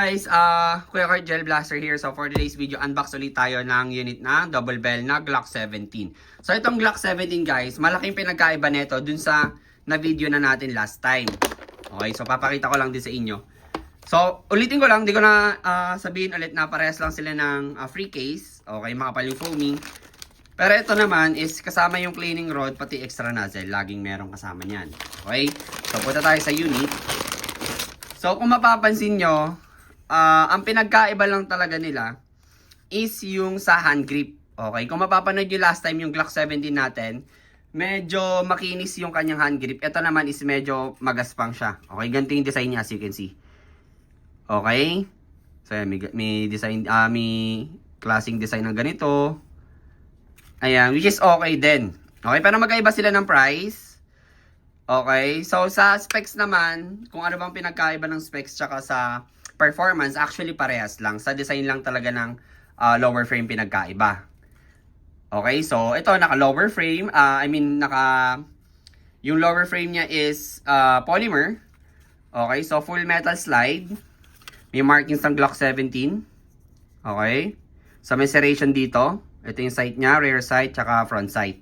Guys, Kuya Kurt Gel Blaster here. So for today's video, unbox ulit tayo ng unit na double bell na Glock 17. So itong Glock 17 guys, malaking pinagkaiba nito dun sa na video na natin last time. Okay, so papakita ko lang din sa inyo. So ulitin ko lang, di ko na sabihin ulit na parehas lang sila ng free case. Okay, makapal yung foaming. Pero ito naman is kasama yung cleaning rod pati extra nozzle. Laging merong kasama niyan. Okay, so punta tayo sa unit. So kung mapapansin nyo, ang pinagkaiba lang talaga nila is yung sa hand grip. Okay, kung mapapanood nyo last time yung Glock 17 natin, medyo makinis yung kanyang hand grip. Ito naman is medyo magaspang siya. Okay, ganito yung design niya as you can see. Okay, so may design, may klaseng design ng ganito. Ayan, which is okay din. Okay, pero magkaiba sila ng price. Okay, so sa specs naman, kung ano bang pinagkaiba ng specs tsaka sa performance, actually parehas lang. Sa design lang talaga ng lower frame pinagkaiba. Okay, so ito naka lower frame, yung lower frame niya is polymer. Okay, so full metal slide. May markings ng Glock 17. Okay, so may serration dito. Ito yung sight niya, rear sight tsaka front sight.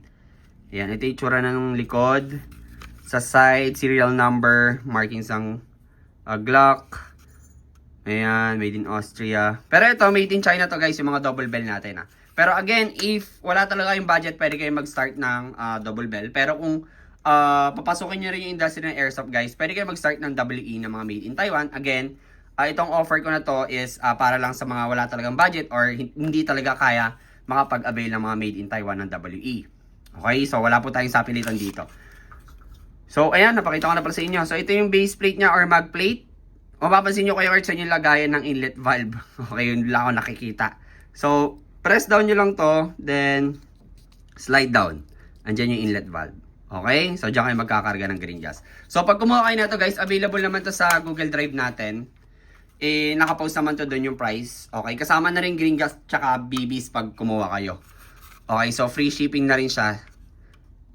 Ayan, ito yung tsura ng likod. Sa side, serial number, markings ng Glock. Ayan, made in Austria. Pero ito, made in China to guys, yung mga double bell natin. Pero again, if wala talaga yung budget, pwede kayo mag-start ng double bell. Pero kung papasukin nyo rin yung industry ng airsoft guys, pwede kayo mag-start ng WE na mga made in Taiwan. Again, itong offer ko na to is para lang sa mga wala talagang budget or hindi talaga kaya makapag-avail ng mga made in Taiwan ng WE. Okay, so wala po tayong sapilitan dito. So, ayan, napakita ko na pala sa inyo. So, ito yung base plate niya or mag plate. Mapapansin nyo kayo sa yung lagayan ng inlet valve. Okay, yun lang ako nakikita. So, press down nyo lang to, then slide down. Andyan yung inlet valve. Okay, so dyan kayo magkakarga ng green gas. So, pag kumuha kayo na to guys, available naman to sa Google Drive natin. Nakapost naman to doon yung price. Okay, kasama na rin green gas tsaka BBs pag kumuha kayo. Okay, so free shipping na rin siya.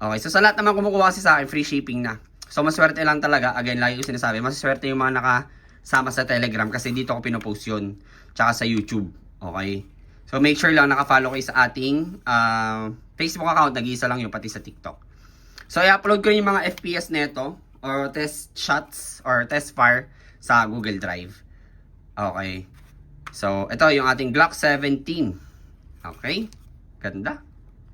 Okay, so sa lahat naman kumukuha kasi sa akin, free shipping na. So maswerte lang talaga, again, lagi ko sinasabi, maswerte yung mga nakasama sa Telegram kasi dito ko pinopost yun. Tsaka sa YouTube, okay? So make sure lang nakafollow kayo sa ating Facebook account, nag-iisa lang yung pati sa TikTok. So i-upload ko yung mga FPS neto, or test shots, or test fire sa Google Drive. Okay. So ito yung ating Glock 17. Okay, ganda.